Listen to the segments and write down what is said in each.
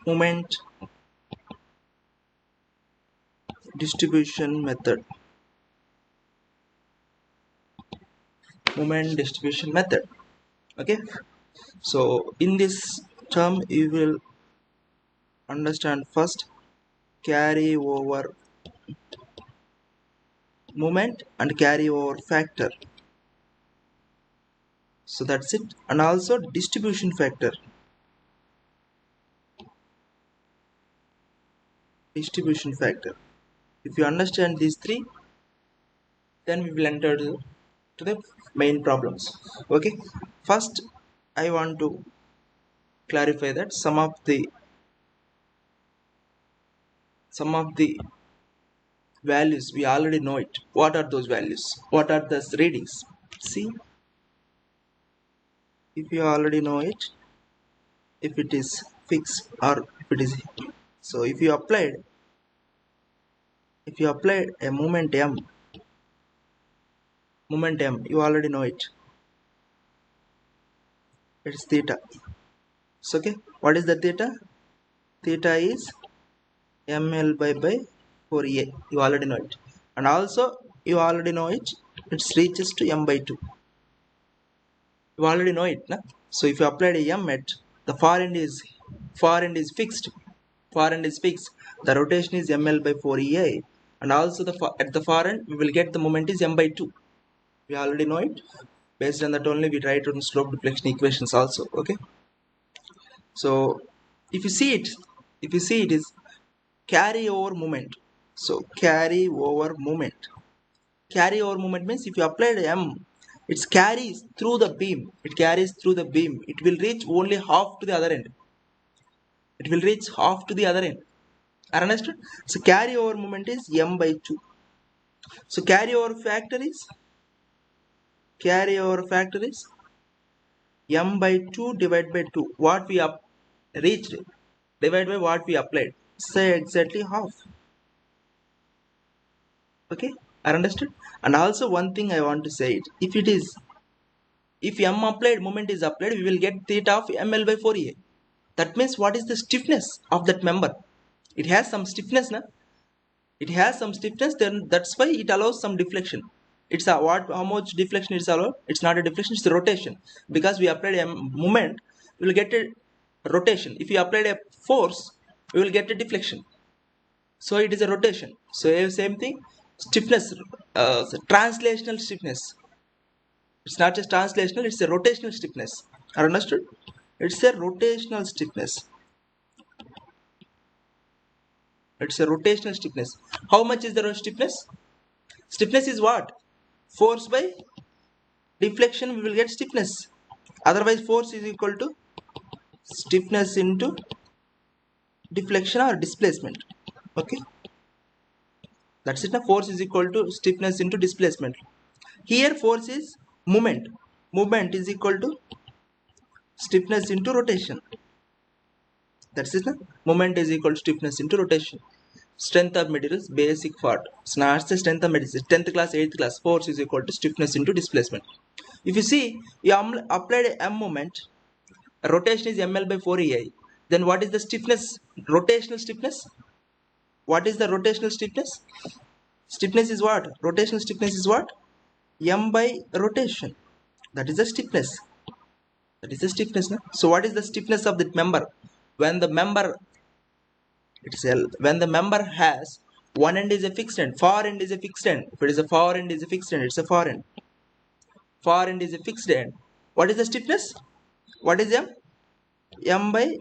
moment distribution method. Moment distribution method. Okay, so in this term you will understand first carry over moment and carry over factor. So that's it. And also distribution factor. Distribution factor. If you understand these three, then we will enter to the main problems. Okay, first I want to clarify that some of the values we already know it. What are those values? What are the readings? See, if you already know it, if it is fixed or if it is, so if you applied a moment m, you already know it. It's theta. So okay, what is the theta? Theta is ml by 4a. You already know it. And also you already know it, it reaches to m by 2. You already know it, na? So if you applied a m at the far end is fixed. Far end is fixed. The rotation is ml by 4ea, and also at the far end we will get the moment is m by 2. We already know it. Based on that only we write on slope deflection equations also. Okay. So if you see it is carry over moment. So carry over moment. Carry over moment means if you applied m, it carries through the beam. It carries through the beam. It will reach only half to the other end. It will reach half to the other end. Are understood? So carry over moment is m by 2. So carry over factor is m by 2 divided by 2. What we reached divided by what we applied. Say exactly half. Okay, I understood. And also one thing I want to say it. If m applied moment is applied, we will get theta of ml by 4a. That means what is the stiffness of that member? It has some stiffness, na? It has some stiffness, then that's why it allows some deflection. It's a how much deflection it's allowed? It's not a deflection, it's a rotation. Because we applied a moment, we will get a rotation. If you applied a force, we will get a deflection. So it is a rotation. So same thing, stiffness, translational stiffness. It's not just translational, it's a rotational stiffness. Are understood? It's a rotational stiffness. It's a rotational stiffness. How much is the stiffness? Stiffness is what? Force by deflection, we will get stiffness. Otherwise, force is equal to stiffness into deflection or displacement. Okay, that's it. Now, force is equal to stiffness into displacement. Here, force is moment. Movement is equal to stiffness into rotation. That's it. Now, moment is equal to stiffness into rotation. Strength of materials, basic part. It's not the strength of materials. 10th class, 8th class. Force is equal to stiffness into displacement. If you see, you applied a m moment, rotation is ml by 4ei. Then what is the stiffness? Rotational stiffness. What is the rotational stiffness? Stiffness is what? Rotational stiffness is what? M by rotation. That is the stiffness. That is the stiffness. No? So what is the stiffness of that member? When the member has one end is a fixed end, far end is a fixed end. If it is a far end is a fixed end, it's a far end. Far end is a fixed end. What is the stiffness? What is M? M by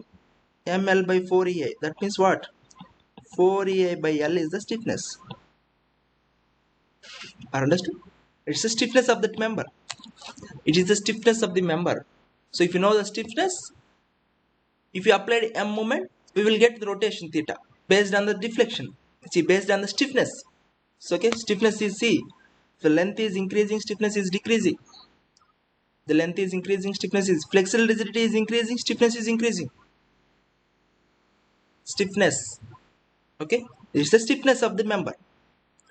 ml by 4ei. That means what? 4ei by L is the stiffness. Are understood? It's the stiffness of that member. It is the stiffness of the member. So if you know the stiffness, if you applied M moment, we will get the rotation theta based on the deflection. See, based on the stiffness. So okay, stiffness is C. The length is increasing, stiffness is decreasing. The length is increasing, stiffness is flexural rigidity is increasing, stiffness is increasing. Stiffness. Okay, it's the stiffness of the member.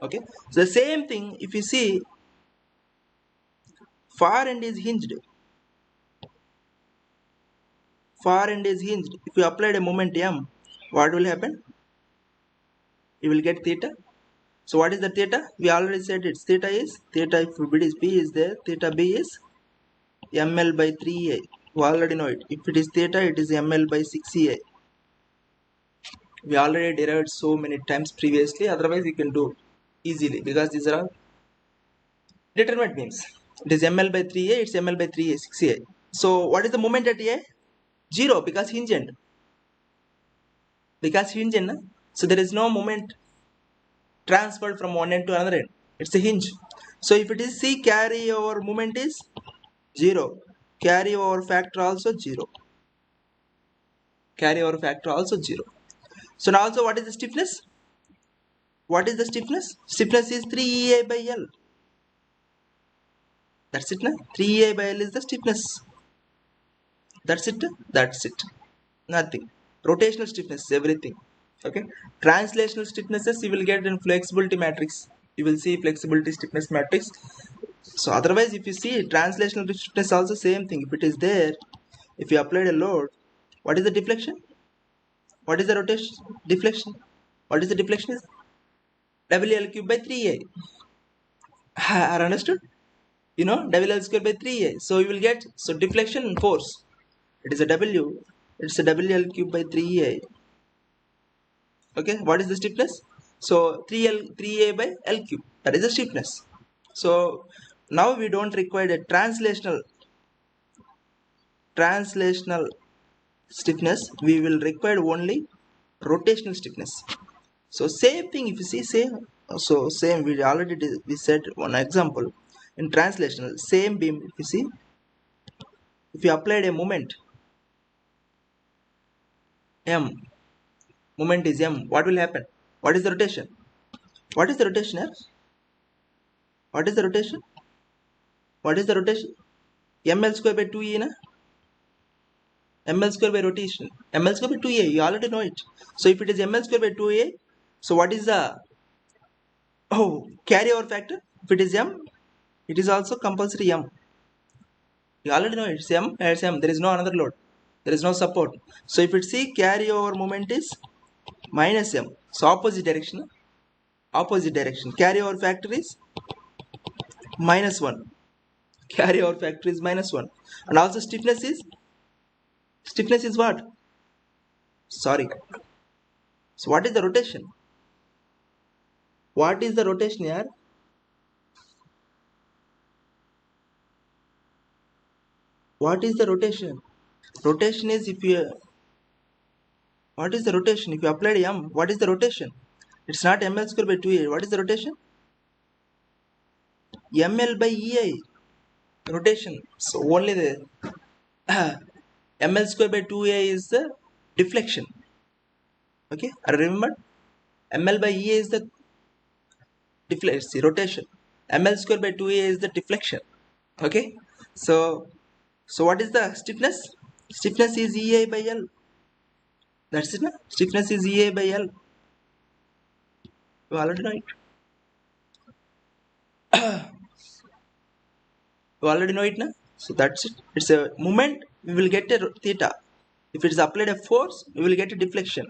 Okay, so the same thing if you see far end is hinged. Far end is hinged. If you applied a moment M, what will happen? You will get theta. So what is the theta? We already said it's theta is theta. If B is there, theta B is ml by 3a. We already know it. If it is theta, it is ml by 6a. We already derived so many times previously. Otherwise, you can do easily because these are all determinate beams. It is ml by 3a. It's ml by 3a 6a. So what is the moment at a? 0 because hinge end. Because hinge end. So there is no moment transferred from one end to another end. It's a hinge. So if it is C, carry over moment is 0. Carry over factor also 0. Carry over factor also 0. So now also what is the stiffness? What is the stiffness? Stiffness is 3EA by L. That's it, na? 3EA by L is the stiffness. That's it. That's it. Nothing. Rotational stiffness, everything. Okay. Translational stiffnesses you will get in flexibility matrix. You will see flexibility stiffness matrix. So otherwise, if you see translational stiffness also same thing. If it is there, if you applied a load, what is the deflection? What is the rotation? Deflection. What is the deflection? Is WL cube by 3A. Are understood? You know, WL square by 3A. So you will get, so deflection and force. It is a W. It's a WL cube by 3A. Okay, what is the stiffness? So 3A by L cube. That is the stiffness. So now we don't require a translational stiffness. We will require only rotational stiffness. So same thing, if you see same, so same we already did, we said one example in translational same beam. If you see, if you applied a moment m, moment is m, what will happen? What is the rotation? What is the rotation here? What is the rotation? What is the rotation? ml square by 2e na? ml square by rotation, ml square by 2a, you already know it. So if it is ml square by 2a, so what is the carry over factor? If it is m, it is also compulsory m. You already know it's m, it's m. There is no another load. There is no support. So if it's C, carry over moment is minus m. So opposite direction. Opposite direction. Carry over factor is minus 1. Carry over factor is minus 1. And also stiffness is what? Sorry. So what is the rotation? What is the rotation here? What is the rotation? Rotation is if you, what is the rotation? If you applied m, what is the rotation? It's not ml square by 2a. What is the rotation? ml by ei. Rotation. So only the ml square by 2a is the deflection. Okay, I remember ml by ea is the deflection, rotation. ml square by 2a is the deflection. Okay, so what is the stiffness? Stiffness is ea by l. That's it, na? Stiffness is ea by l. You already know it. You already know it, na? So that's it. It's a moment. We will get a theta. If it is applied a force, we will get a deflection.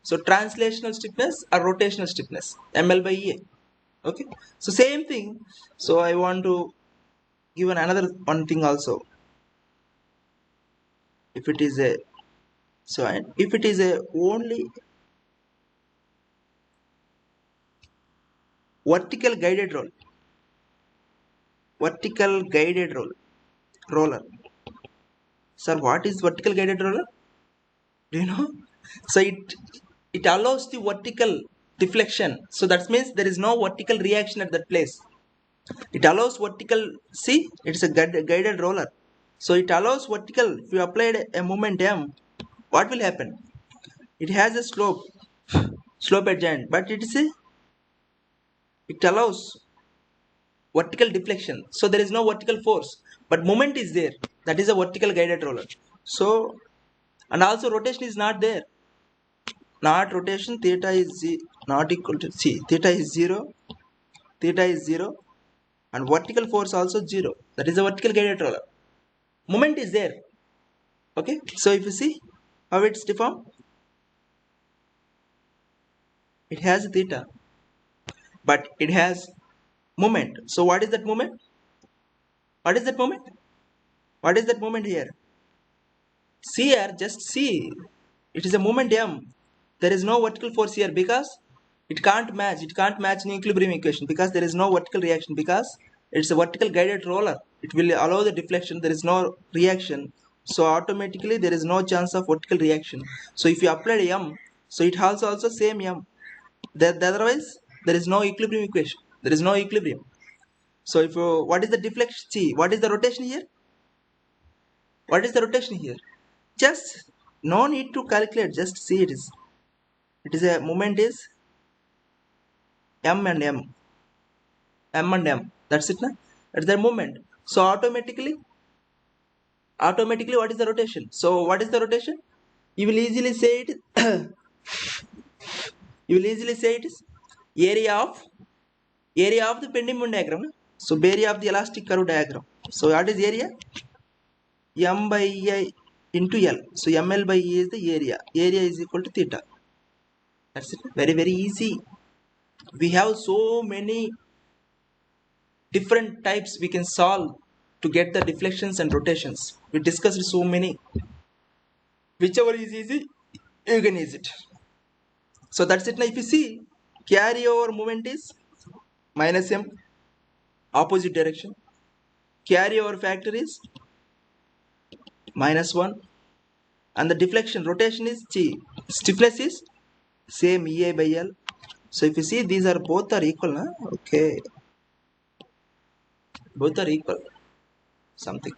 So translational stiffness or rotational stiffness, ml by ea. Okay. So same thing. So I want to give another one thing also. If it is a, so if it is a only vertical guided roller. Sir, what is vertical guided roller? Do you know? So it allows the vertical deflection. So that means there is no vertical reaction at that place. It allows vertical, see, it's a guided roller. So it allows vertical. If you applied a moment m, what will happen? It has a slope adjoint, but it allows vertical deflection. So there is no vertical force, but moment is there. That is a vertical guided roller. So, and also rotation is not there. Not rotation, theta is not equal to c. Theta is 0. And vertical force also 0. That is a vertical guided roller. Moment is there. Okay. So if you see how it's deformed, It has theta, but it has moment. So what is that moment? What is that moment? What is that moment here? See here, just see. It is a moment m. There is no vertical force here because it can't match. It can't match in equilibrium equation because there is no vertical reaction because it's a vertical guided roller. It will allow the deflection. There is no reaction. So automatically there is no chance of vertical reaction. So if you apply m, so it has also same m. Otherwise there is no equilibrium equation. There is no equilibrium. So if you, what is the deflection? See, what is the rotation here? What is the rotation here? Just no need to calculate. Just see it is. It is a moment is m and m, m and m. That's it, na? That's the moment. So automatically, what is the rotation? So what is the rotation? You will easily say it. You will easily say it is area of the pendulum diagram. Na? So area of the elastic curve diagram. So what is area? M by I into L. So ML by E is the area. Area is equal to theta. That's it. Very easy. We have so many different types we can solve to get the deflections and rotations. We discussed so many. Whichever is easy, you can use it. So that's it. Now if you see, carryover moment is minus m, opposite direction. Carryover factor is minus 1, and the deflection rotation is g. Stiffness is same EA by L. So if you see, these are both are equal, na? Okay, both are equal something.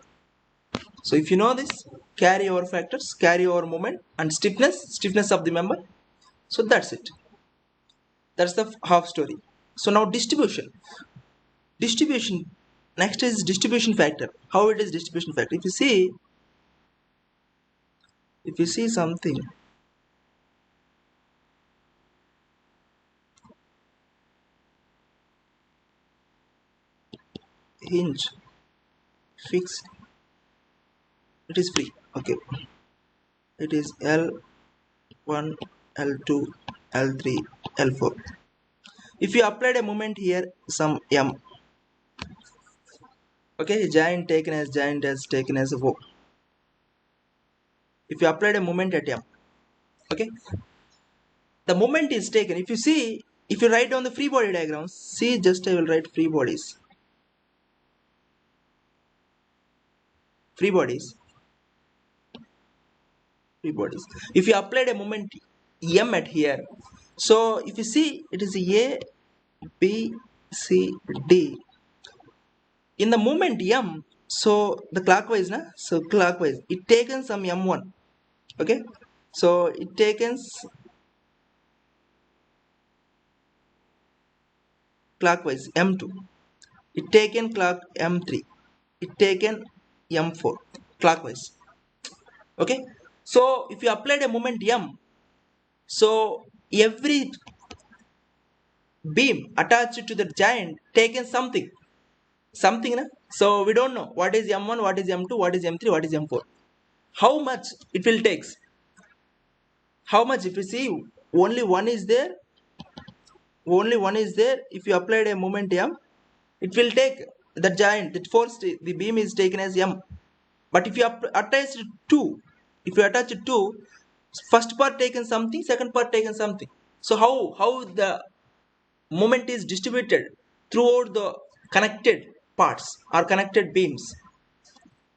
So if you know this, carryover factors, carryover moment, and stiffness of the member. So that's it. That's the half story. So now distribution. Next is distribution factor. How it is distribution factor? If you see something, hinge, fixed, it is free. Okay, it is L1, L2, L3, L4. If you applied a moment here, some M. Okay, giant as taken as O. If you applied a moment at M, okay, the moment is taken. If you see, if you write down the free body diagrams, see, just I will write free bodies. Free bodies. If you applied a moment M at here, so if you see, it is A, B, C, D. In the moment M, so the clockwise, na? So clockwise, it taken some M1. Okay, so it takens clockwise M2. It taken clock M3. It taken M4 clockwise. Okay, so if you applied a moment M, so every beam attached to the giant taken something, na? So we don't know what is M1, what is M2, what is M3, what is M4. How much it will take? How much? If you see, only one is there. If you applied a moment M, it will take the giant, that force, the beam is taken as M. But if you attach two, first part taken something, second part taken something. So how the moment is distributed throughout the connected parts or connected beams?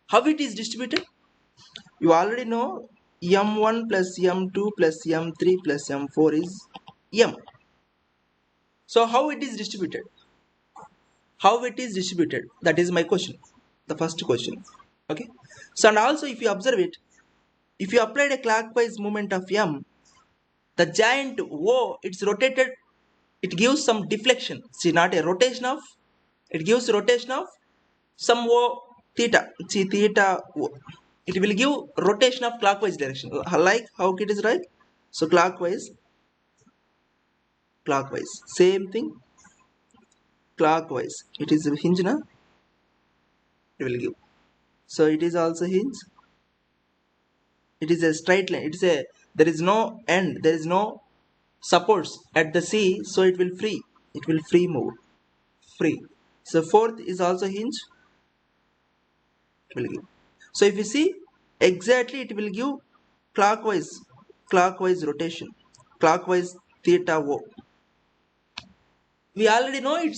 How it is distributed? You already know M1 plus M2 plus M3 plus M4 is M. So how it is distributed? That is my question, the first question. Okay, so and also if you observe it, if you applied a clockwise moment of M, the giant O, it's rotated, it gives some deflection. See, not a rotation of, it gives rotation of some O theta. See, theta O. It will give rotation of clockwise direction, like how it is, right? So clockwise, same thing, clockwise. It is a hinge, na? It will give. So it is also hinge. It is a straight line. There is no end. There is no supports at the C, so it will free move, free. So fourth is also hinge, will give. So if you see exactly, it will give clockwise rotation, clockwise theta O. We already know it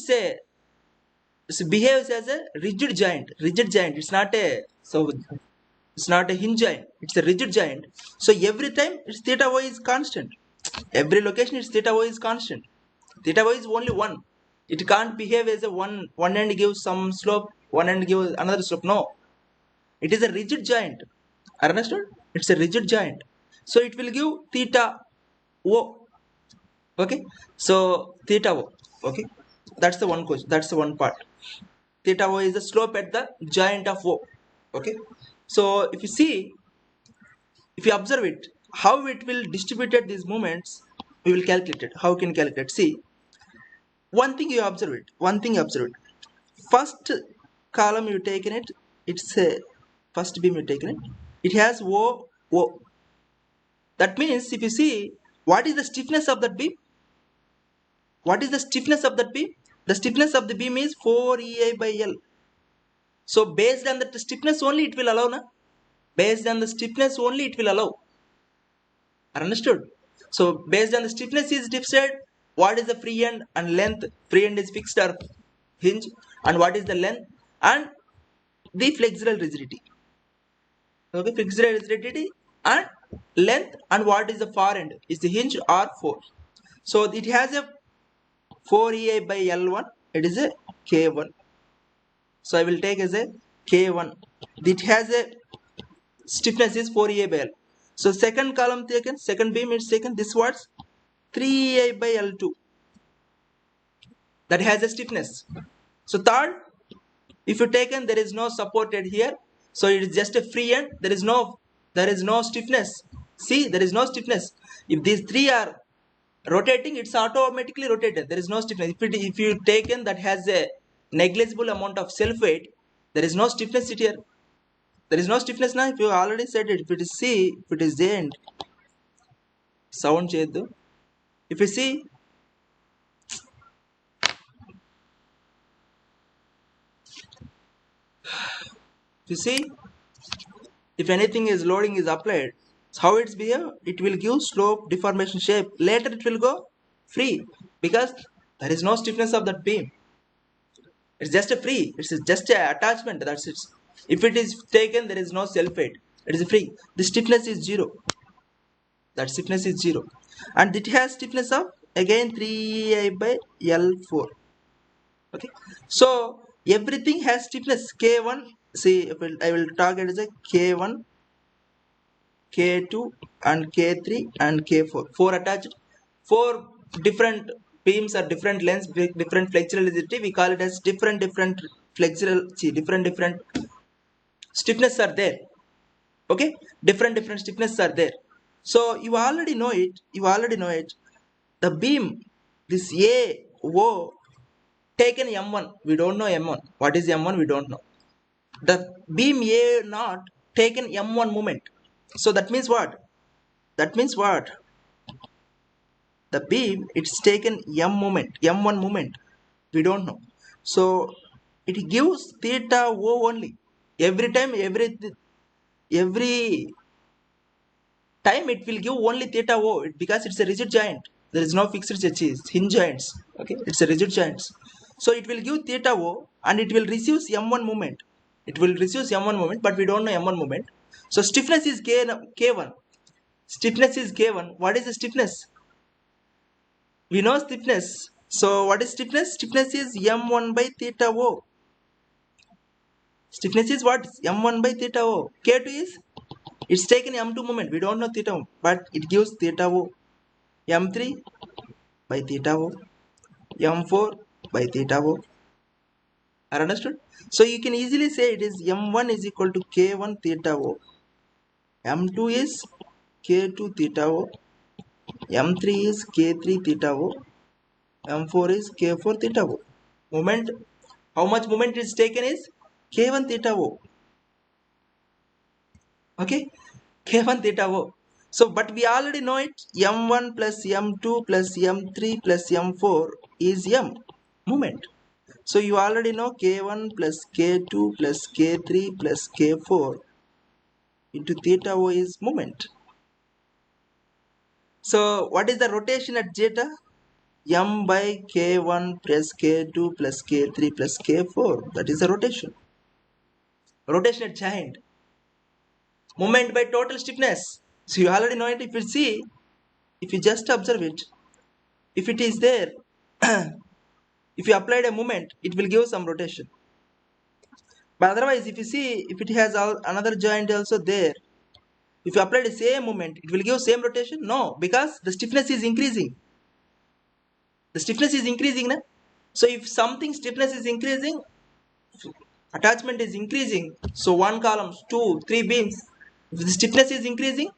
behaves as a rigid joint. It's not a hinge joint. It's a rigid joint. So every time its theta O is constant. Every location its theta O is constant. Theta O is only one. It can't behave as a one end gives some slope, one end gives another slope. No. It is a rigid joint. Understood? It's a rigid joint. So it will give theta O. Okay. So theta O. Okay. That's the one question. That's the one part. Theta O is the slope at the joint of O. Okay. So if you observe it, how it will distribute these moments, we will calculate it. How can you calculate? See, one thing you observe it. First column you taken it. It's a first beam you taken it. It has O. That means if you see, what is the stiffness of that beam? What is the stiffness of that beam? The stiffness of the beam is 4EI by L. So based on the stiffness only it will allow, na? Based on the stiffness only it will allow. Understood? So based on the stiffness is decided what is the free end and length. Free end is fixed or hinge, and what is the length and the flexural rigidity. Okay, flexural rigidity and length, and what is the far end, is the hinge or force. So it has a 4EI by L1, it is a K1. So I will take as a K1. It has a stiffness is 4EI by L. So second column taken, second beam is taken, this was 3EI by L2. That has a stiffness. So third, if you taken, there is no supported here. So it is just a free end. There is no stiffness. See, there is no stiffness. If these three are rotating, it's automatically rotated. There is no stiffness. If you taken that has a negligible amount of self weight, there is no stiffness here. There is no stiffness now. If you already said it, if it is C, if it is J end, sound cheyaddu. If you see, if anything is loading is applied, how it's behave? It will give slope, deformation, shape. Later it will go free because there is no stiffness of that beam. It's just a free. It's just a attachment. That's it. If it is taken, there is no self weight. It is free. The stiffness is 0. That stiffness is 0, and it has stiffness of again 3I by L4. Okay. So everything has stiffness K1. See, I will target as a K1, K2 and K3 and K4. 4 attached. 4 different beams are different lengths with different flexural rigidity. We call it as different flexural. See, different stiffness are there. Okay, different stiffness are there. So you already know it. The beam, this A, O, taken M1. We don't know M1. What is M1? We don't know. The beam A not taken M1 moment. So that means what? The beam, it's taken M1 moment. We don't know. So it gives theta O only. Every time it will give only theta O because it's a rigid joint. There is no fixed edges, hinge joints. Okay, it's a rigid joints. So it will give theta O and it will receive M1 moment. But we don't know M1 moment. So stiffness is K1. What is the stiffness? We know stiffness. So what is stiffness? Stiffness is M1 by theta O. Stiffness is what? M1 by theta O. K2 is, it's taken M2 moment. We don't know theta, but it gives theta O. M3 by theta O. M4 by theta O. Are understood? So you can easily say it is M1 is equal to K1 theta O. M2 is K2 theta O. M3 is K3 theta O. M4 is K4 theta O. Moment, how much moment is taken is K1 theta O. Okay, K1 theta O. So, but we already know it, m1 plus m2 plus m3 plus m4 is m, moment. So you already know k1 plus k2 plus k3 plus k4 into theta O is moment. So what is the rotation at zeta? M by k1 plus k2 plus k3 plus k4. That is the rotation. Rotation at giant. Moment by total stiffness. So you already know it. If you see, if you just observe it, if it is there, if you applied a moment, it will give some rotation. But otherwise, if you see, if it has another joint also there, if you apply the same moment, it will give same rotation? No, because the stiffness is increasing. The stiffness is increasing. Na? So if something stiffness is increasing, attachment is increasing. So one column, two, three beams. If the stiffness is increasing,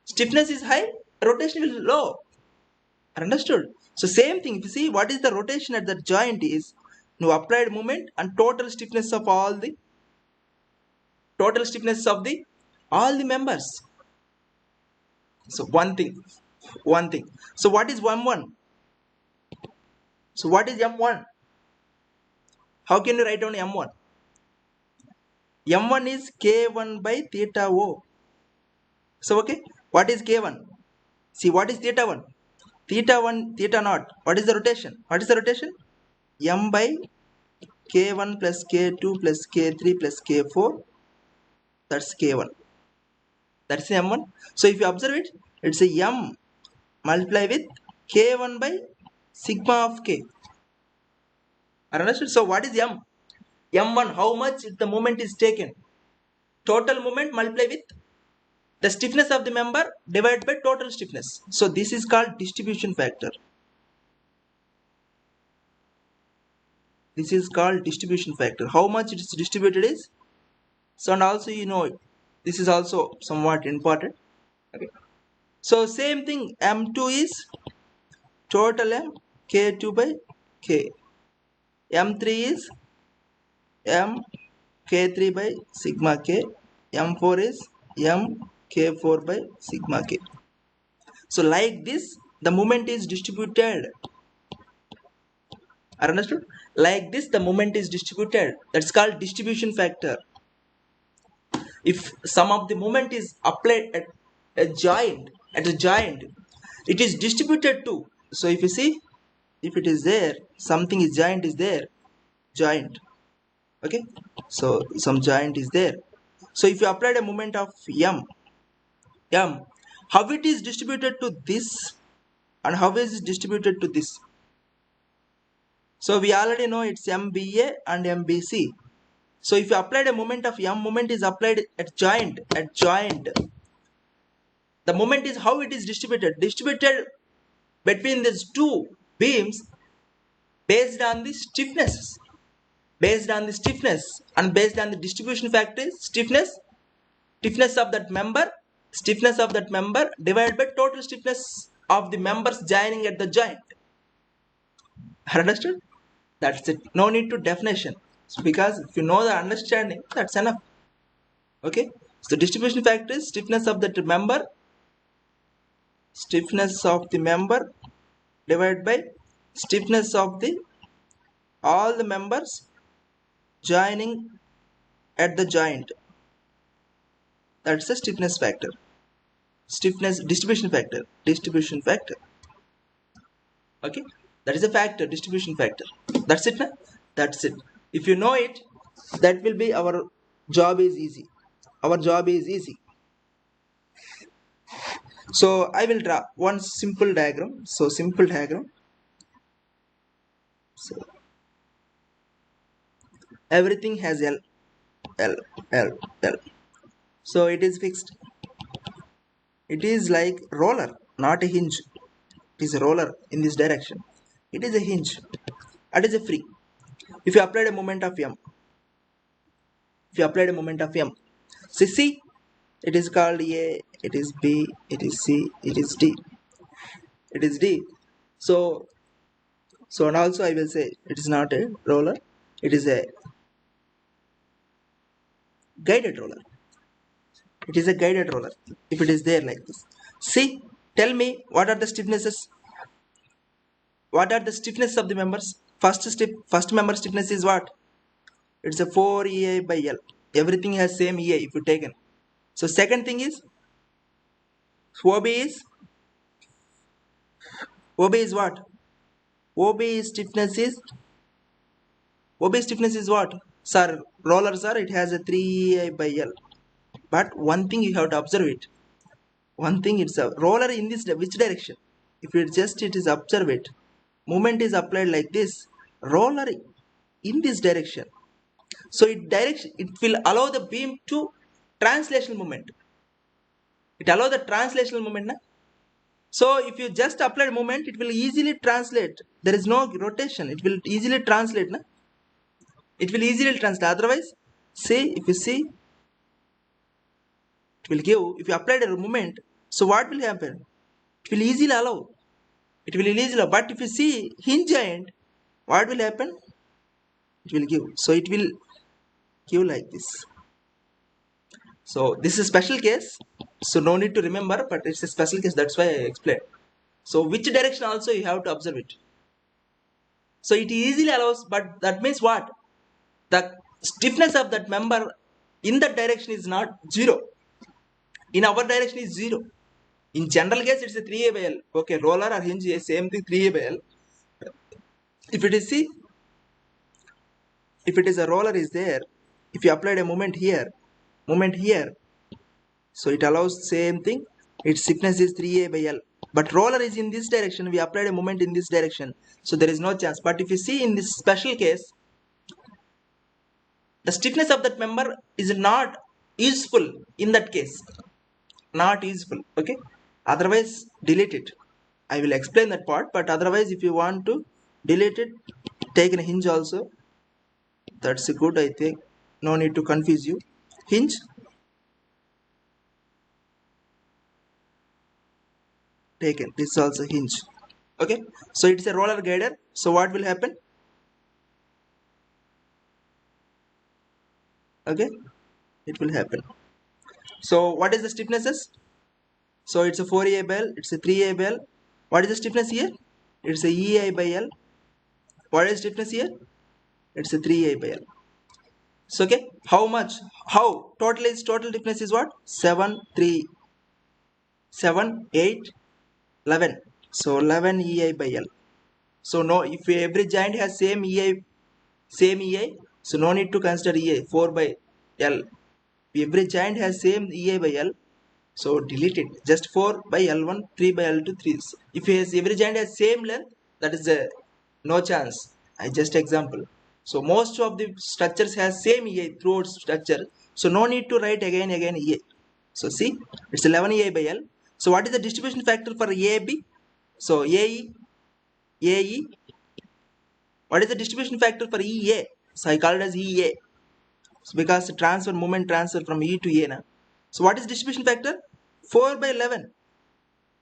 stiffness is high, rotation will low. Understood? So same thing. If you see what is the rotation at that joint is, now applied moment and total stiffness of all the all the members. So one thing. So what is m1? So what is m1? How can you write down m1? m1 is k1 by theta O. So okay, what is k1? See what is theta 1? Theta 1, theta naught. What is the rotation? What is the rotation? M by k1 plus k2 plus k3 plus k4. That's k1. That's m1. So if you observe it, it's a m multiply with k1 by sigma of k. Understood? So what is m? m1, how much the moment is taken? Total moment multiply with the stiffness of the member divided by total stiffness. So this is called distribution factor. This is called distribution factor. How much it is distributed is. So and also you know this is also somewhat important. Okay. So same thing, m2 is total m k2 by k. m3 is m k3 by sigma k. m4 is m k4 by sigma k. So like this the moment is distributed. Understood? Like this the moment is distributed. That's called distribution factor. If some of the moment is applied at a joint, it is distributed too. So if you see, if it is there, something is joint. Okay, so some joint is there. So if you applied a moment of m, how it is distributed to this and how is it distributed to this? So we already know it's MBA and MBC. So if you applied a moment of m, moment is applied at joint. The moment is how it is distributed between these two beams based on the stiffness, and based on the distribution factor is stiffness of that member, divided by total stiffness of the members joining at the joint. Understood? That's it. No need to definition, because if you know the understanding, that's enough. Okay, so distribution factor is stiffness of the member divided by stiffness of the all the members joining at the joint. That's the stiffness factor. Distribution factor. Okay, that is a factor, distribution factor. That's it. That's it. If you know it, that will be our job is easy. So I will draw one simple diagram. So everything has L. So it is fixed. It is like roller, not a hinge. It is a roller in this direction. It is a hinge. It is a free. If you applied a moment of m, so see, it is called A, it is B, it is C, it is D. So and also I will say it is not a roller, it is a guided roller. If it is there like this. See, tell me what are the stiffnesses. What are the stiffness of the members? First member stiffness is what? It's a 4 EI by L. Everything has same EI if you taken. So second thing is OB is what? OB stiffness is what? Sir, roller sir, it has a 3 EI by L. But one thing you have to observe it. One thing, it's a roller in this which direction? If it is observe it, movement is applied like this, roller in this direction. So it will allow the beam to translational movement. It allow the translational movement. Na? So if you just apply movement, it will easily translate. There is no rotation. It will easily translate. Na? It will easily translate. Otherwise, see, if you see, it will give, if you apply a movement, so what will happen? It will easily allow. It will easily allow. But if you see hinge joint, what will happen? It will give. So it will give like this. So this is a special case. So no need to remember, but it's a special case. That's why I explained. So which direction also you have to observe it. So it easily allows, but that means what? The stiffness of that member in that direction is not 0. In our direction is 0. In general case, it's a 3A by L. Okay, roller or hinge, same thing, 3A by L. If it is, see, if it is a roller is there, if you applied a moment here, so it allows same thing, its stiffness is 3A by L. But roller is in this direction, we applied a moment in this direction, so there is no chance. But if you see in this special case, the stiffness of that member is not useful in that case. Not useful, okay? Otherwise, delete it. I will explain that part, but otherwise, if you want to delete it, take a hinge also. That's good, I think. No need to confuse you. Hinge. Taken. This is also hinge. Okay. So it's a roller guider. So what will happen? Okay. It will happen. So what is the stiffnesses? So it's a 4A by L. It's a 3A by L. What is the stiffness here? It's a EI by L. What is the stiffness here? It's a 3A by L. So okay, how much? How? Total stiffness is what? 7, 3, 7, 8, 11. So 11 EI by L. So no, if every joint has same EI, so no need to consider EI, 4 by L. If every joint has same EI by L, so delete it. Just 4 by L1, 3 by L2, 3. If every joint has same length, that is no chance. I just example. So most of the structures has same EI throughout structure. So no need to write again EI. So see, it's 11 EI by L. So what is the distribution factor for AB? So AE. What is the distribution factor for EA? So I call it as EA. So because movement transfer from E to A. Na? So what is distribution factor? 4 by 11.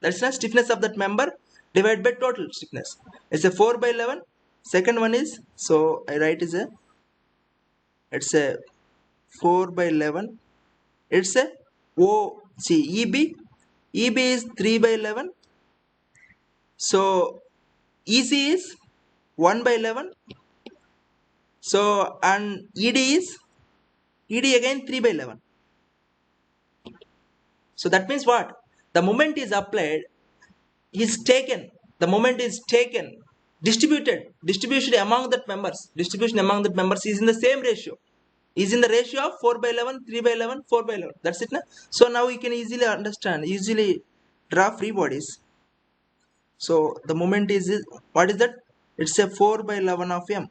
That's the stiffness of that member divided by total stiffness. It's a 4 by 11. Second one is, so I write is it's a 4 by 11. It's a EB. EB is 3 by 11. So EC is 1 by 11. So and ED again 3 by 11. So that means what? The moment is applied, is taken. The moment is taken, distribution among the members. Distribution among the members is in the same ratio. Is in the ratio of 4 by 11, 3 by 11, 4 by 11. That's it. Na? So now we can easily understand, easily draw free bodies. So the moment is, what is that? It's a 4 by 11 of M.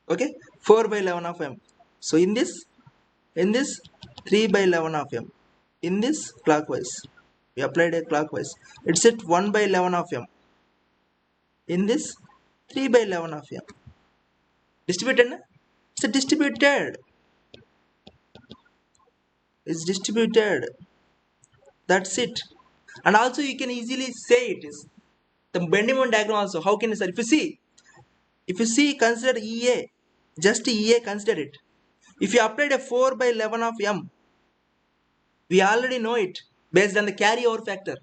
Okay, 4 by 11 of M. So in this 3 by 11 of M. In this clockwise, we applied a clockwise. It's at 1 by 11 of M. In this 3 by 11 of M. Distributed, na? It's a distributed. It's distributed. That's it. And also you can easily say it is the bending moment diagram also. How can you say? If you see, consider EA. Just EA, consider it. If you applied a 4 by 11 of M, we already know it. based on the carryover factor,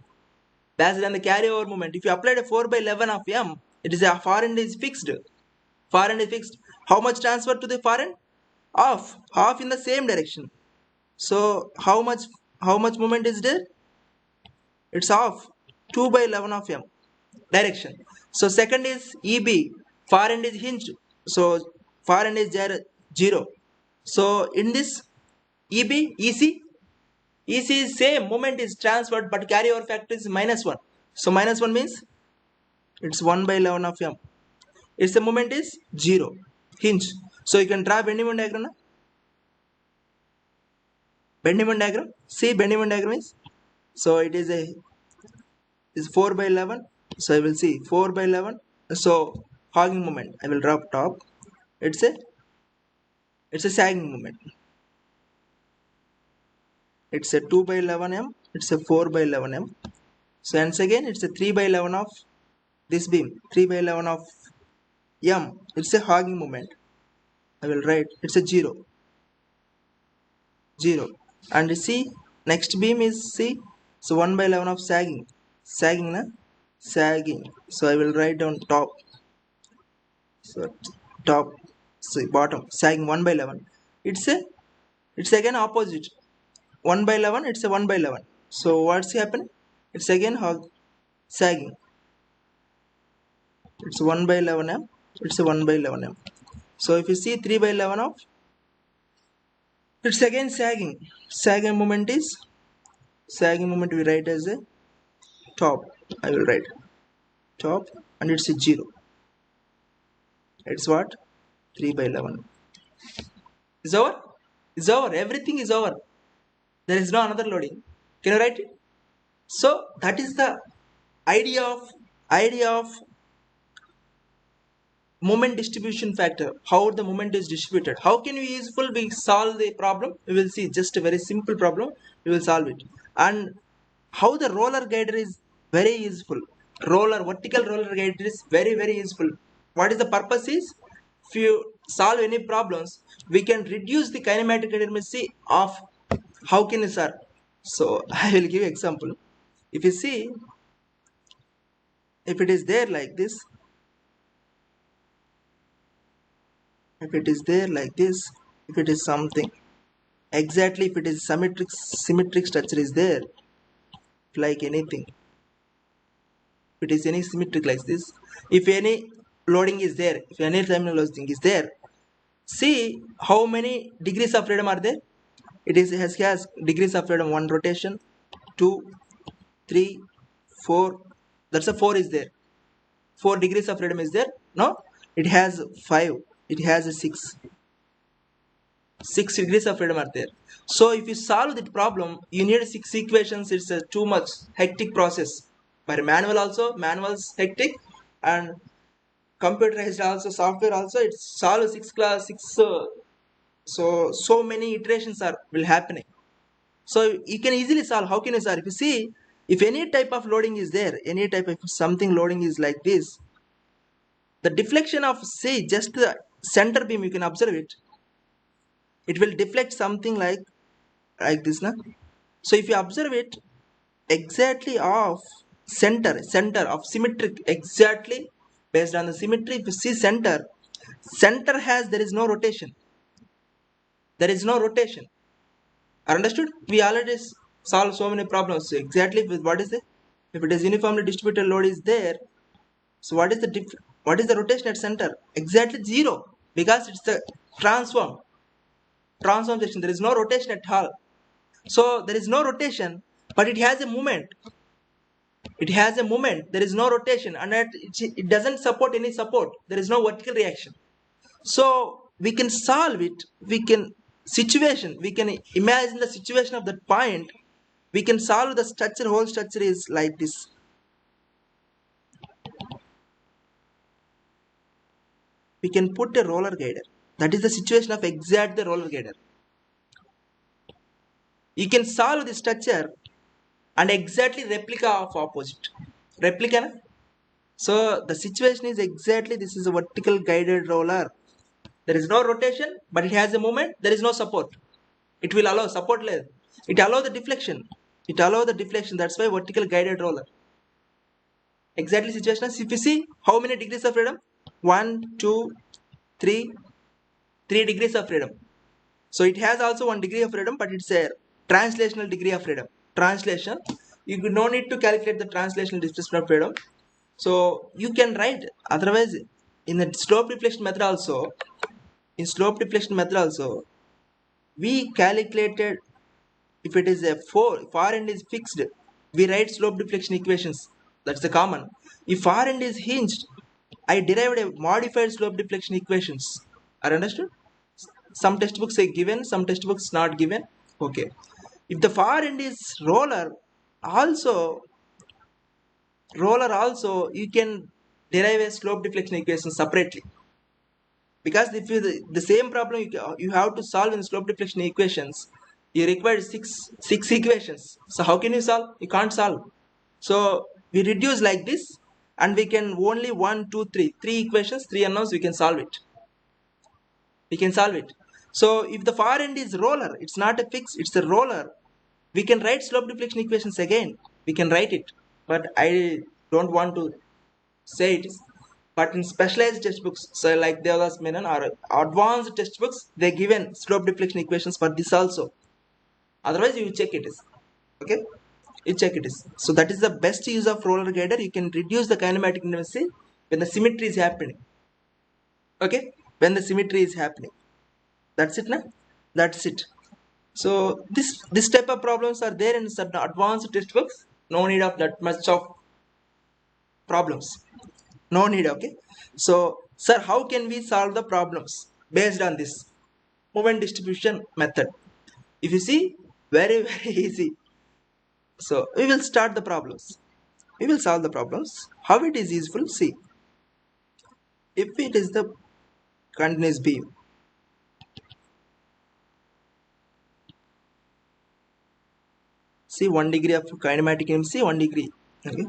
based on the carryover moment. If you applied a 4 by 11 of m, it is a far end is fixed. Far end is fixed. How much transfer to the far end? Half in the same direction. So how much moment is there? It's half. 2 by 11 of m direction. So second is EB, far end is hinged. So far end is 0. So in this EB, EC is same, moment is transferred, but carryover factor is -1. So -1 means it's 1 by 11 of m. Its the moment is 0, hinge. So you can draw bending moment diagram. Bending moment diagram. See bending moment diagram is. So it is 4 by 11. So I will see 4 by 11. So hogging moment. I will drop top. It's a sagging moment. It's a 2 by 11 m. It's a 4 by 11 m. So once again it's a 3 by 11 of this beam. 3 by 11 of m. It's a hogging moment. I will write it's a 0. And see next beam is C. So 1 by 11 of sagging. Sagging. So I will write down top. So top. So bottom. Sagging 1 by 11. It's again opposite. 1 by 11. It's a 1 by 11. So what's happening? It's again sagging. It's 1 by 11 m. It's a 1 by 11 m. So if you see 3 by 11 of, it's again sagging. Sagging moment we write as a top. I will write top and it's a 0. It's what? 3 by 11. Is over? Is over. Everything is over. There is no another loading. Can you write it? So that is the idea of moment distribution factor. How the moment is distributed. How can we solve the problem? We will see just a very simple problem. We will solve it. And how the roller guider is very useful. Vertical roller guider is very, very useful. What is the purpose is, if you solve any problems, we can reduce the kinematic determinacy of how can you solve. So I will give example. If you see, if it is there like this, if it is there like this, if it is something exactly, if it is symmetric structure is there, like anything, if it is any symmetric like this, if any loading is there, if any terminal loading is there, see how many degrees of freedom are there. It has degrees of freedom. 1 rotation, 2, 3, 4. That's a 4 is there. 4 degrees of freedom is there. No, it has 5. It has a 6. 6 degrees of freedom are there. So if you solve that problem, you need 6 equations. It's a too much hectic process. By manual also, manual's hectic, and computerized also, software also. It's solve 6 so many iterations will happening. So you can easily solve. How can you solve? If you see, if any type of loading is there, any type of something loading is like this, the deflection of, say, just the center beam, you can observe it. It will deflect something like this, na? So if you observe it exactly of center of symmetric, exactly based on the symmetry, if you see center has, there is no rotation. There is no rotation. Understood? We already solved so many problems. So exactly with what is it? If it is uniformly distributed load is there, so what is the rotation at center? Exactly 0, because it's the transformation. There is no rotation at all. So there is no rotation, but it has a movement. It has a movement. There is no rotation, and it doesn't support any support. There is no vertical reaction. So we can solve it. We can imagine the situation of that point. We can solve the structure. Whole structure is like this. We can put a roller guider. That is the situation of exact the roller guider. You can solve the structure and exactly replica of opposite. Replica, na? So the situation is exactly this is a vertical guided roller. There is no rotation, but it has a movement. There is no support. It will allow support. It allows the deflection. It allows the deflection. That's why vertical guided roller. Exactly situation. If you see how many degrees of freedom, 1, 2, 3, 3 degrees of freedom. So it has also 1 degree of freedom, but it's a translational degree of freedom. Translation, you no need to calculate the translational displacement of freedom. So you can write. Otherwise, in the slope deflection method also, we calculated if it is a far end is fixed, we write slope deflection equations. That's the common. If far end is hinged, I derived a modified slope deflection equations. Are understood? Some textbooks say given, some textbooks not given. Okay. If the far end is also you can derive a slope deflection equation separately. Because if you the same problem you have to solve in slope deflection equations, you require six equations. So how can you solve? You can't solve. So we reduce like this, and we can only 1, 2, 3 three equations, 3 unknowns, we can solve it. So if the far end is roller, it's not a fix, it's a roller, we can write slope deflection equations again. We can write it, but I don't want to say it. But in specialized textbooks, so like Devdas Menon or advanced textbooks, they given slope deflection equations for this also. Otherwise, you check it is. Okay, you check it is. So that is the best use of roller guider. You can reduce the kinematic inefficiency when the symmetry is happening. Okay, when the symmetry is happening. That's it, na? That's it. So this type of problems are there in certain advanced textbooks. No need of that much of problems. No need. Okay, so sir, how can we solve the problems based on this moment distribution method? If you see, very very easy. So we will start the problems, we will solve the problems. How it is useful? See, if it is the continuous beam, see 1 degree of kinematic inefficiency, 1 degree. Okay,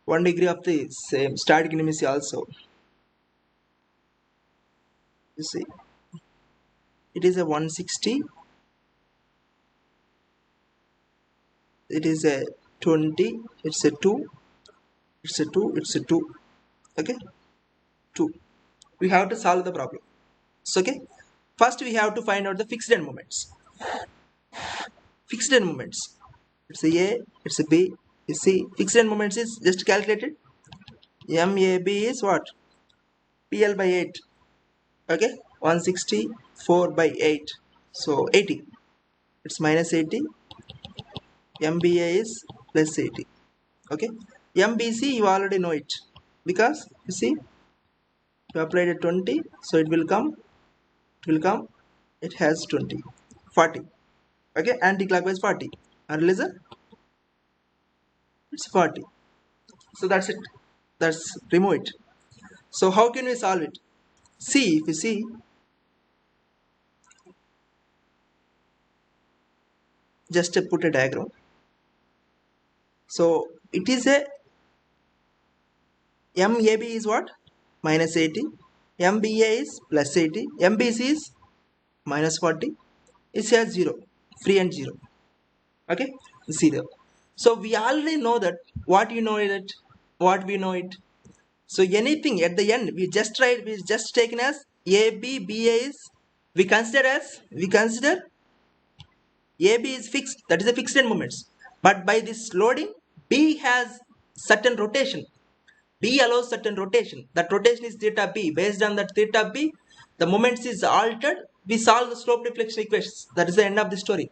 1 degree of the same static inefficiency also. You see, it is a 160, it is a 20, it's a 2, it's a 2, it's a 2. Okay, 2. We have to solve the problem. So okay, first we have to find out the fixed end moments. Fixed end moments, it's a it's a b. You see, fixed end moments is just calculated. MAB is what? PL by 8. Okay, 164 by 8, so 80. It's minus 80. MBA is plus 80. Okay, MBC you already know it, because you see you applied a 20, so it will come, it has 20, 40. Okay, anti-clockwise 40, and laser it's 40. So that's it, that's remove it. So how can we solve it? See, if you see, just put a diagram. So it is a MAB is what? Minus 80. MBA is plus 80. MBC is minus 40. It has 0. Free and 0. Okay, 0. So we already know that. What you know it? What we know it? So anything at the end, we just taken as AB, BA is, we consider AB is fixed. That is a fixed end moments. But by this loading, B has certain rotation. B allows certain rotation. That rotation is theta B. Based on that theta B, the moments is altered. We solve the slope deflection equations. That is the end of the story.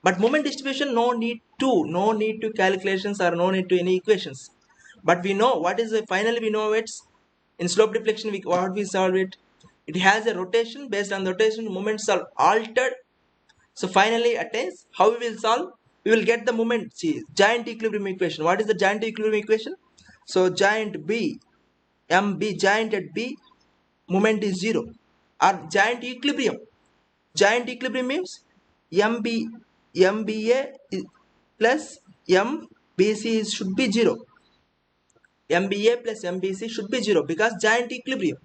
But moment distribution, no need to calculations or no need to any equations. But we know what is finally we know it's in slope deflection. What we solve it? It has a rotation. Based on the rotation, moments are altered. So finally attains. How we will solve? We will get the moment. See, giant equilibrium equation. What is the giant equilibrium equation? So giant B, MB, giant at B, moment is 0. Or giant equilibrium. Giant equilibrium means MBA plus MBC should be 0. MBA plus MBC should be 0 because giant equilibrium.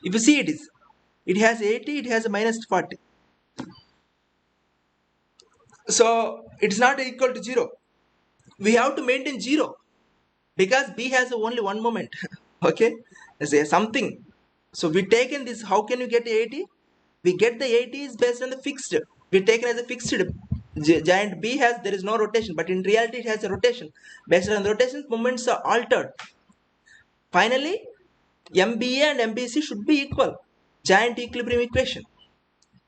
If you see it has 80, it has a minus 40. So it's not equal to 0. We have to maintain 0 because B has only one moment. Okay, say something. So we taken this. How can you get 80? We get the 80 is based on the fixed. We taken as a fixed. Giant B has, there is no rotation, but in reality it has a rotation. Based on the rotation, moments are altered. Finally, MBA and MBC should be equal. Giant equilibrium equation.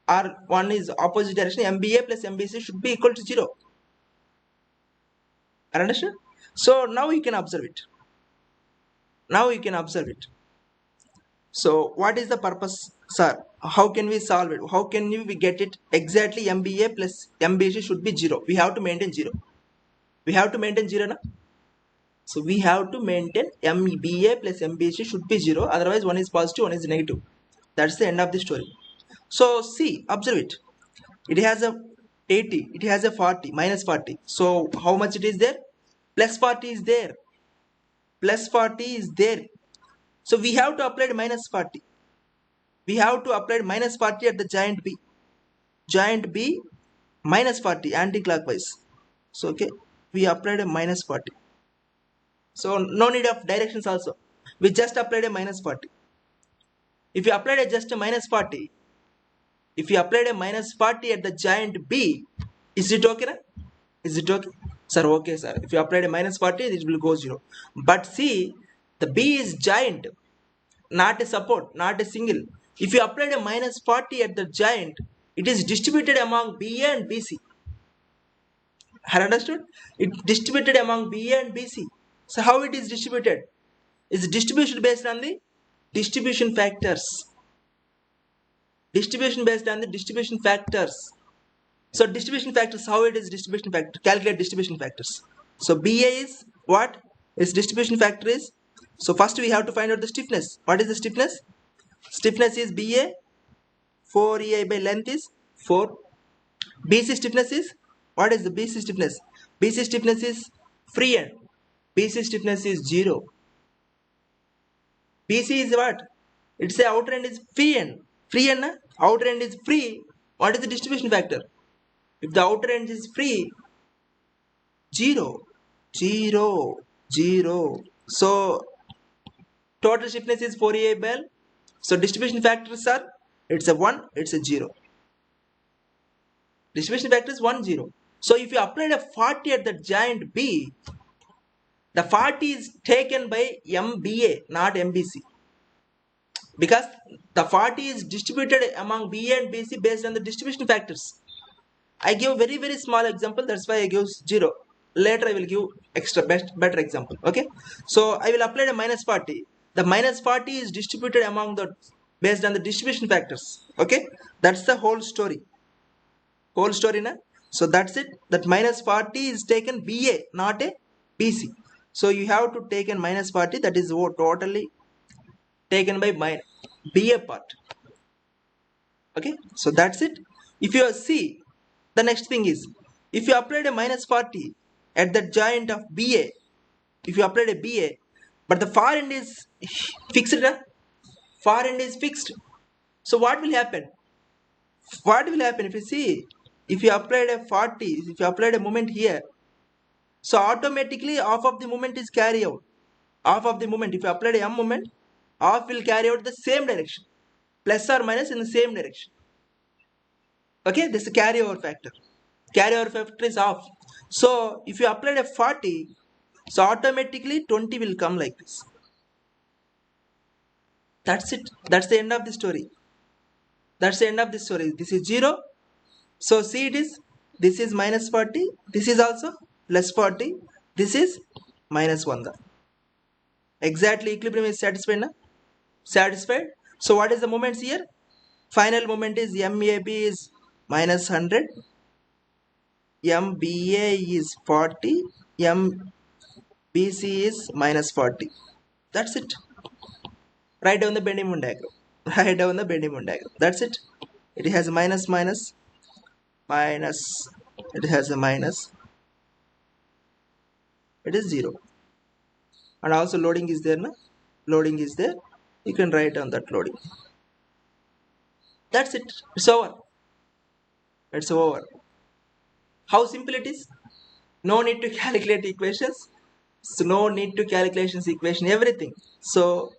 Or one is opposite direction. MBA plus MBC should be equal to 0. Understand? So now you can observe it. Now you can observe it. So what is the purpose, sir? How can we solve it? How can we get it exactly? MBA plus MBC should be 0. We have to maintain 0. We have to maintain 0 na? So we have to maintain MBA plus MBC should be 0. Otherwise one is positive, one is negative. That's the end of the story. So see, observe it. It has a 80, it has a 40, minus 40. So how much it is there? Plus 40 is there. Plus 40 is there. So we have to apply minus 40. We have to apply minus 40 at the giant B. Giant B minus 40 anti-clockwise. So okay, we applied a minus 40. So no need of directions also. We just applied a minus 40. If you applied a just a minus 40, if you applied a minus 40 at the giant B, is it okay? Na? Is it okay? Sir, okay, sir. If you applied a minus 40, it will go 0. But see, the B is giant, not a support, not a single. If you applied a minus 40 at the giant, it is distributed among BA and BC. Have understood? It distributed among BA and BC. So how it is distributed? Is distribution based on the distribution factors. Distribution based on the distribution factors. So distribution factors, how it is distribution factor? Calculate distribution factors. So BA is what? Its distribution factor is. So first we have to find out the stiffness. What is the stiffness? Stiffness is BA. 4EI by length is 4. BC stiffness is, what is the BC stiffness? BC stiffness is free end. BC stiffness is 0. BC is what? It's a outer end is free end. Free end, na? Outer end is free. What is the distribution factor? If the outer end is free, 0, 0, 0. So total stiffness is 4EI by L. So distribution factors are, it's a 1, it's a 0. Distribution factor is 1, 0. So if you applied a 40 at the giant B, the 40 is taken by MBA, not MBC. Because the 40 is distributed among BA and BC based on the distribution factors. I give very, very small example. That's why I give 0. Later I will give extra better example. Okay. So I will apply a minus 40. The minus 40 is distributed among the based on the distribution factors. Okay. That's the whole story. Whole story, na? So that's it. That minus 40 is taken BA, not a BC. So you have to take a minus 40. That is totally taken by my BA part. Okay. So that's it. If you see, the next thing is, if you applied a minus 40 at the giant of BA, if you applied a BA, but the far end is fixed, na? Far end is fixed. So what will happen? What will happen if you see, if you applied a 40, if you applied a moment here, so automatically half of the moment is carry out. Half of the moment, if you applied a M moment, half will carry out the same direction, plus or minus in the same direction. Okay, this is a carryover factor. Carryover factor is half. So if you applied a 40, so automatically 20 will come like this. That's it. That's the end of the story. That's the end of the story. This is 0. So see, it is, this is minus 40. This is also plus 40. This is minus 1. Exactly equilibrium is satisfied, na? Satisfied. So what is the moments here? Final moment is MAB is minus 100. MBA is 40. MBC is minus 40. That's it. Write down the bending moment diagram. Write down the bending moment diagram. That's it. It has a minus, minus, minus. It has a minus. It is 0. And also loading is there, na? Loading is there. You can write on that loading. That's it. It's over. It's over. How simple it is. No need to calculate equations. So no need to calculations equation everything. So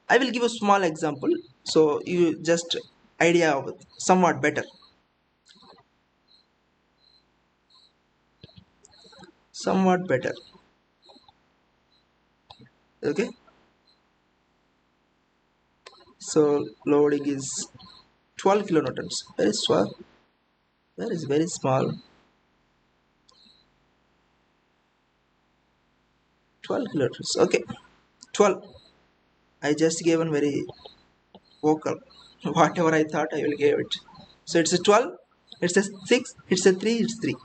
I will give a small example. So you just idea of it somewhat better. Somewhat better. Okay. So loading is 12 kilonewtons. Very small. That is very small. 12 kilonewtons. Okay. 12. I just gave one very vocal. Whatever I thought I will give it. So it's a 12. It's a 6. It's a 3. It's 3.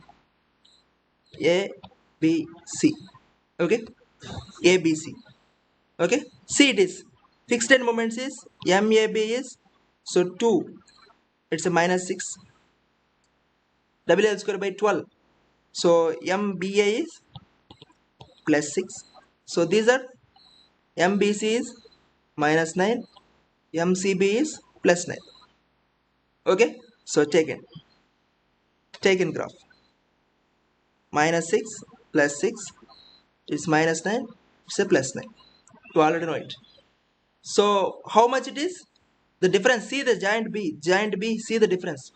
A, B, C. Okay. A, B, C. Okay. C it is. Fixed end moments is MAB is so 2. It's a minus 6. WL square by 12. So MBA is plus 6. So these are MBC is minus 9. MCB is plus 9. Okay. So taken graph. Minus 6 plus 6 is minus 9. It's a plus 9. You already know it. So how much it is? The difference, see the giant B, see the difference.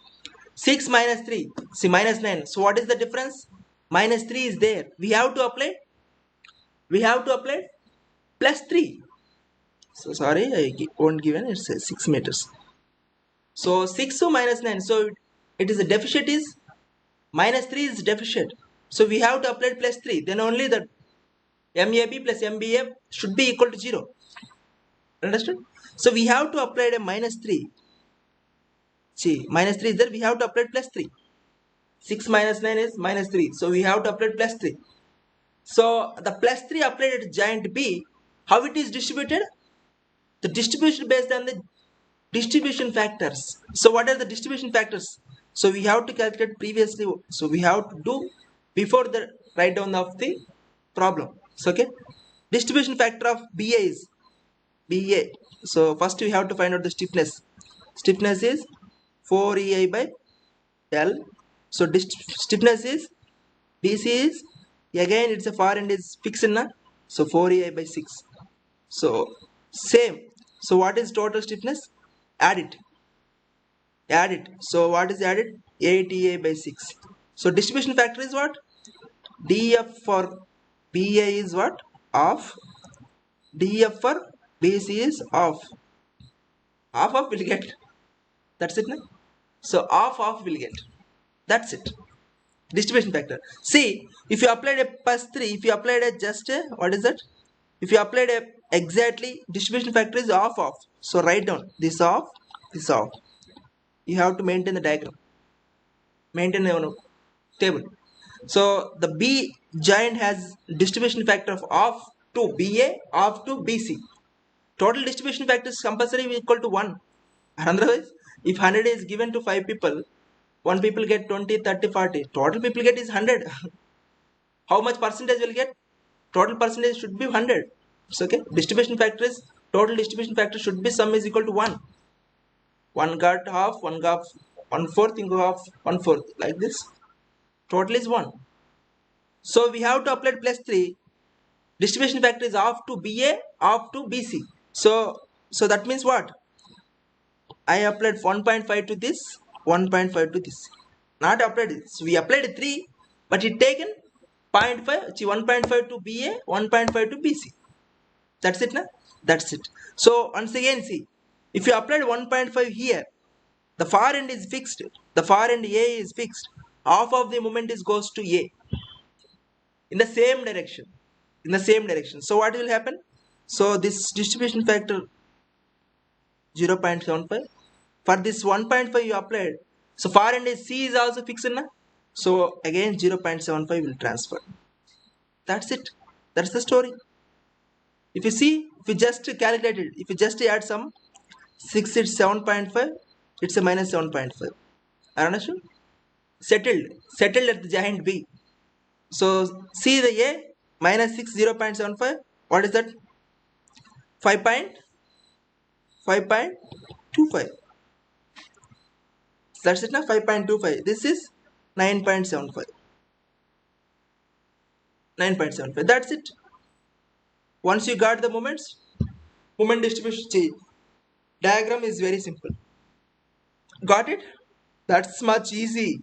6 minus 3, see minus 9. So what is the difference? Minus 3 is there. We have to apply plus 3. So sorry, I won't give an, it's 6 meters. So 6 to minus 9. So it is a deficit is minus 3 is deficit. So we have to apply plus 3. Then only the MAB plus MBA should be equal to 0. Understood? So we have to apply a minus 3. See, minus 3 is there. We have to apply plus 3. 6 minus 9 is minus 3. So we have to apply plus 3. So the plus 3 applied at giant B, how it is distributed? The distribution based on the distribution factors. So what are the distribution factors? So we have to calculate previously. So we have to do before the write down of the problem. So okay. Distribution factor of BA is BA. So first we have to find out the stiffness. Stiffness is 4EI by L. So stiffness is BC is again it's a far end is fixed na. So 4EI by 6. So same. So what is total stiffness? Add it. So what is added? 8EI by 6. So distribution factor is what? DF for BA is what? Off. DF for BC is off. Half will get. That's it. Na? So half will get. That's it. Distribution factor. See, if you applied a plus 3, if you applied a just a, what is that? If you applied a exactly, distribution factor is off. So write down this off, this off. You have to maintain the diagram. Maintain the table. So the B giant has distribution factor of off to BA, off to BC. Total distribution factor is compulsory equal to 1. Otherwise, if 100 is given to 5 people, 1 people get 20, 30, 40. Total people get is 100. How much percentage will get? Total percentage should be 100. So okay. Distribution factor is total distribution factor should be sum is equal to 1. 1 got half, 1 got 1/4, half, 1/4 like this. Total is 1. So we have to apply plus 3. Distribution factor is off to BA, off to BC. So that means what? I applied 1.5 to this, 1.5 to this. Not applied it. So we applied 3, but it taken 0.5, 1.5 to BA, 1.5 to BC. That's it, na? That's it. So once again, see, if you applied 1.5 here, the far end is fixed. The far end A is fixed. Half of the moment is goes to A. In the same direction. So what will happen? So this distribution factor 0.75. For this 1.5 you applied. So far end is C is also fixed na? So again 0.75 will transfer. That's it. That's the story. If you see, if you just calculate it, if you just add some 6 it's 7.5, it's a minus 7.5. Understood? Settled at the giant B. So see the A minus 6 0.75. What is that? 5.25. That's it now. 5.25. This is 9.75. 9.75. That's it. Once you got the moments, moment distribution change diagram is very simple. Got it? That's much easy.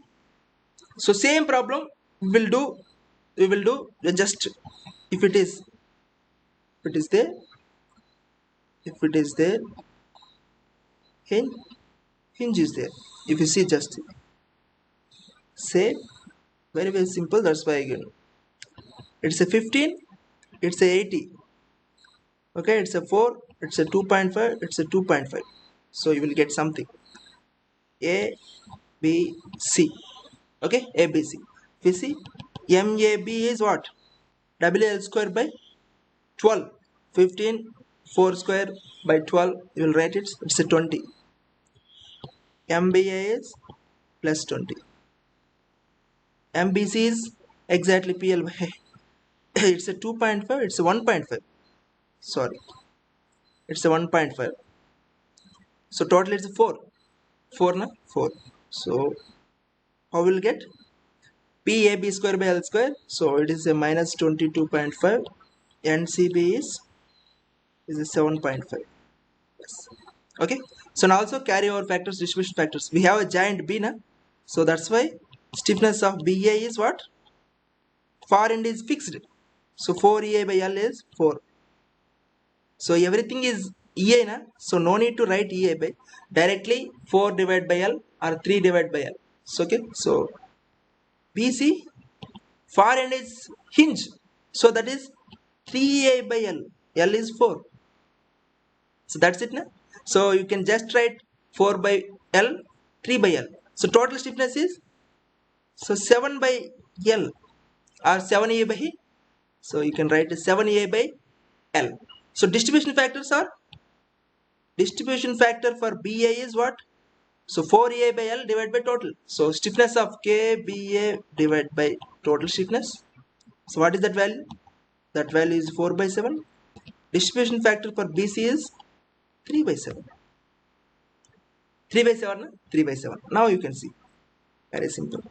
So same problem we will do just if it is there, if it is there, hinge hinge is there. If you see, just say very simple. That's why again it's a 15, it's a 80. Okay, it's a 4, it's a 2.5, it's a 2.5. So you will get something A B C. Okay, A B C. If you see, MAB is what? WL square by 12. 15, 4 square by 12. You will write it. It's a 20. MBA is plus 20. MBC is exactly PL by it's a 2.5. It's a 1.5. Sorry, it's a 1.5. So total it's a 4. 4 na 4. So how will get PAB square by L square? So it is a minus 22.5. NCB is a 7.5. Yes. Okay. So now also carry over factors, distribution factors. We have a giant B na. So that's why stiffness of BA is what? Far end is fixed. So 4EA by L is 4. So everything is EA na. So no need to write EA by. Directly 4 divided by L or 3 divided by L. So okay. So BC far end is hinge. So that is 3A by L. L is 4. So that's it na. So you can just write 4 by L, 3 by L. So total stiffness is 7 by L or 7A by. So you can write 7A by L. So distribution factors are, distribution factor for BA is what? So 4A by L divided by total. So stiffness of KBA divided by total stiffness. So what is that value? That value is 4 by 7. Distribution factor for BC is 3 by 7. 3 by 7, 3 by 7. Now you can see. Very simple.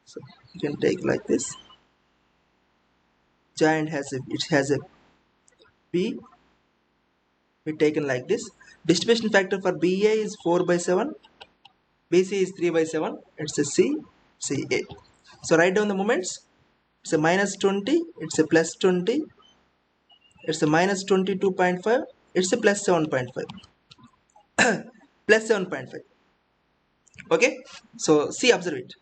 So you can take like this. Giant has a B. We taken like this. Distribution factor for BA is 4 by 7. BC is 3 by 7. It's a CA. So write down the moments. It's a minus 20. It's a plus 20. It's a minus 22.5. It's a plus 7.5. Plus 7.5. Okay. So see, observe it.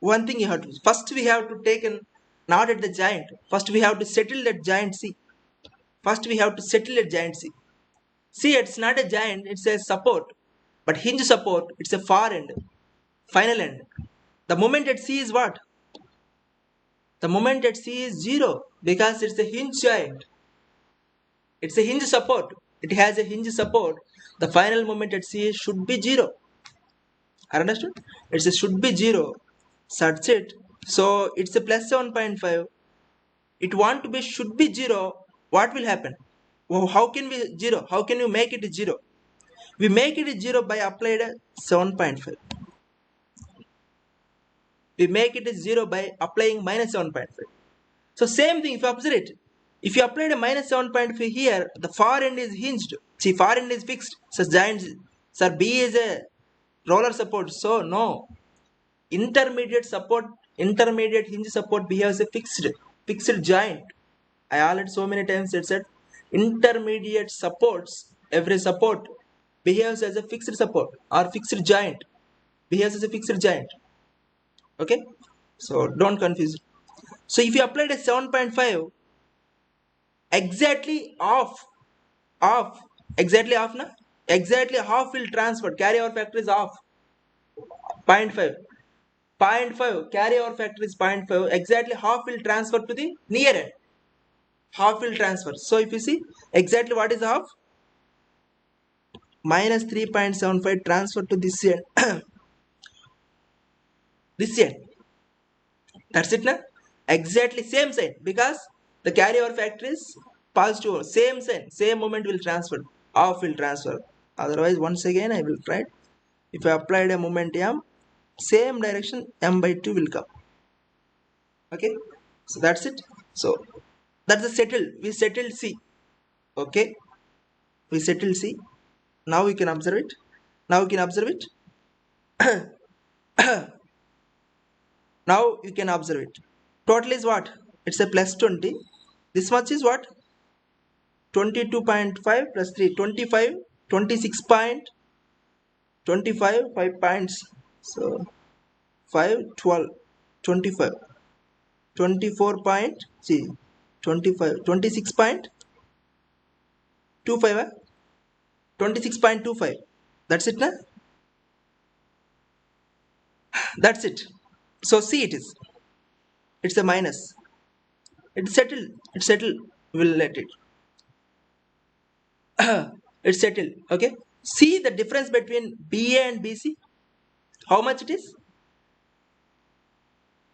One thing you have to, first we have to take an, not at the giant. First we have to settle that giant C. First we have to settle a giant C. See, it's not a giant, it's a support. But hinge support, it's a far end, final end. The moment at C is what? The moment at C is 0 because it's a hinge giant. It's a hinge support. It has a hinge support. The final moment at C should be 0. Are understood? It's a should be 0. Such it. So it's a plus 7.5. It want to be should be 0. What will happen? Well, how can we 0? How can you make it 0? We make it 0 by applied 7.5. We make it 0 by applying minus 7.5. So same thing if you observe it. If you applied a minus 7.5 here, the far end is hinged. See, far end is fixed. So giant, sir, B is a roller support. So no. Intermediate support, intermediate hinge support behaves a fixed giant. I already so many times said intermediate supports, every support behaves as a fixed support or fixed giant, behaves as a fixed giant. Okay, so don't confuse it. So if you applied a 7.5, exactly off, exactly off na, exactly half will transfer, carry over factor is off, 0.5. 0.5 carry over factor is 0.5, exactly half will transfer to the near end, half will transfer. So if you see exactly what is half, minus 3.75 transfer to this end. This end, that's it na, exactly same sign because the carry over factor is positive, same sign, same moment will transfer, half will transfer. Otherwise once again I will write, if I applied a moment M, same direction M by 2 will come. Okay, So that's it. So that's the settled. We settled C. Okay, we settled C. Now we can observe it. Now we can observe it. Now you can observe it. Total is what? It's a plus 20. This much is what? 22.5 plus 3, 25, 26.25, 5 points. So 5, 12, 25, 24 point, see, 25, 26.25, 26.25. That's it, na? That's it. So see, it is. It's a minus. It's settled. It's settled. We'll let it. It's settled. Okay. See the difference between BA and BC. How much it is?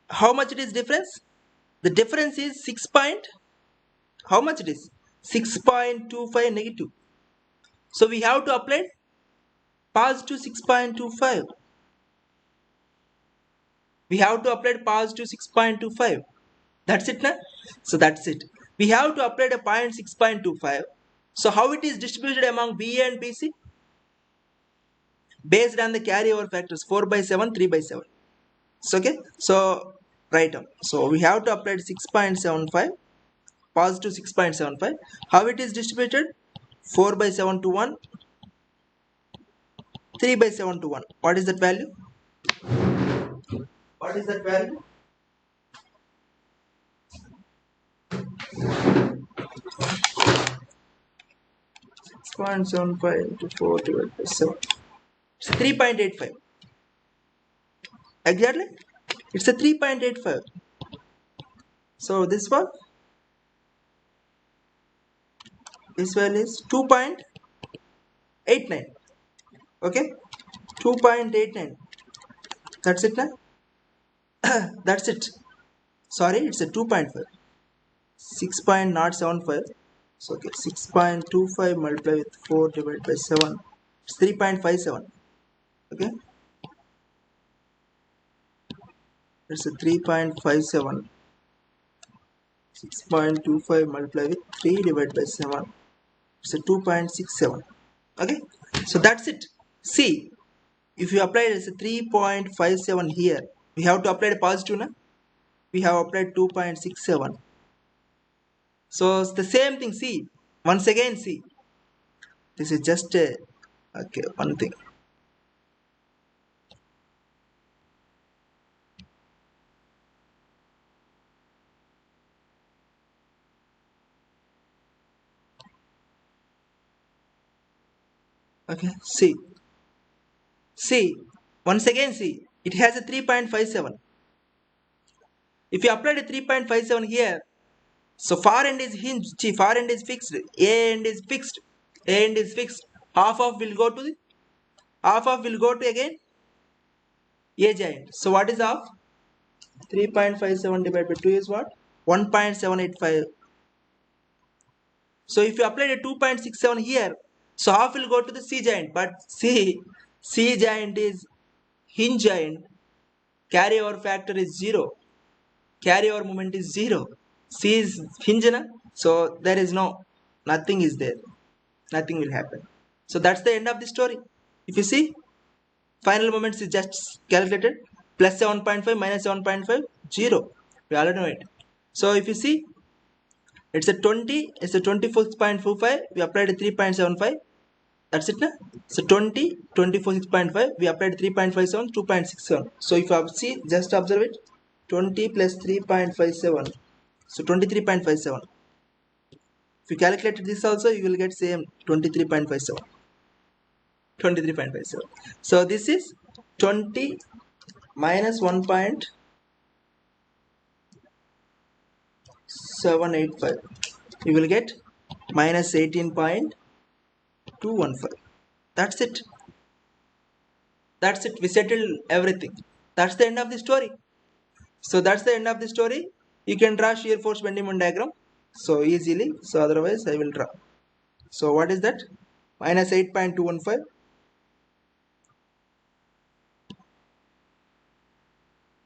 How much it is difference? The difference is 6 point. How much it is? 6.25 negative. So we have to apply positive 6.25. We have to apply positive 6.25. That's it, na? So that's it. We have to apply the point 6.25. So how it is distributed among BA and BC? Based on the carryover factors 4 by 7, 3 by 7. So okay. So write up. So we have to apply 6.75, positive 6.75. How it is distributed? 4 by 7 to 1, 3 by 7 to 1. What is that value? What is that value? 6.75 into 4 divided by 7. It's 3.85. Exactly. It's a 3.85. So this one, this value is 2.89. Okay, 2.89. That's it, na? That's it. Sorry, it's a 2.5. 6.075. So okay, 6.25 multiplied with 4 divided by 7. It's 3.57. Okay, it's a 3.57. 6.25 multiplied with 3 divided by 7. It's a 2.67. Okay, so that's it. See, if you apply as a 3.57 here, we have to apply a positive, na? We have applied 2.67. So it's the same thing. See, once again, see, this is just a okay one thing. Okay, see, once again, see, it has a 3.57. If you apply a 3.57 here, so far end is hinged, see, far end is fixed, A end is fixed, A end is fixed. Half of will go to the, half of will go to again A giant. So what is half? 3.57 divided by 2 is what? 1.785. So if you apply a 2.67 here, so half will go to the C giant. But see, C giant is hinge giant. Carryover factor is 0. Carryover moment is 0. C is hinge, na? So there is no, nothing is there. Nothing will happen. So that's the end of the story. If you see, final moments is just calculated. Plus 7.5 minus 7.5, 0. We already know it. So if you see, it's a 20, it's a 24.45. We applied a 3.75. That's it, na? So 20, 24.6.5. We applied 3.57, 2.67. So if you see, just observe it. 20 plus 3.57. So 23.57. If you calculate this also, you will get same 23.57. 23.57. So this is 20 minus 1.785. You will get minus 18.215. That's it. That's it. We settled everything. That's the end of the story. So that's the end of the story. You can draw shear force bending moment diagram so easily. So otherwise I will draw. So what is that? Minus 8.215.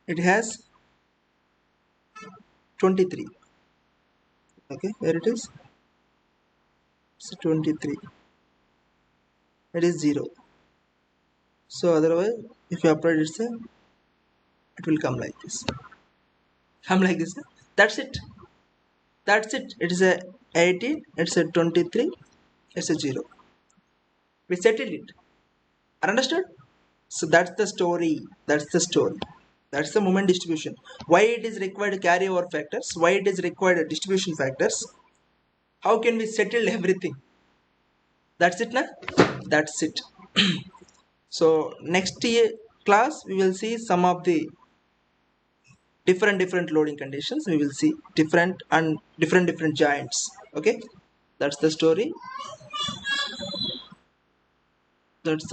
It has 23. Okay, where it is? It's 23. It is 0. So otherwise, if you apply it will come like this. Come like this. That's it. That's it. It is a 18. It's a 23. It's a 0. We settled it. Understood? So that's the story. That's the story. That's the moment distribution. Why it is required carryover factors? Why it is required distribution factors? How can we settle everything? That's it, na? That's it. So next class we will see some of the different loading conditions. We will see different giants. Okay, that's the story. That's the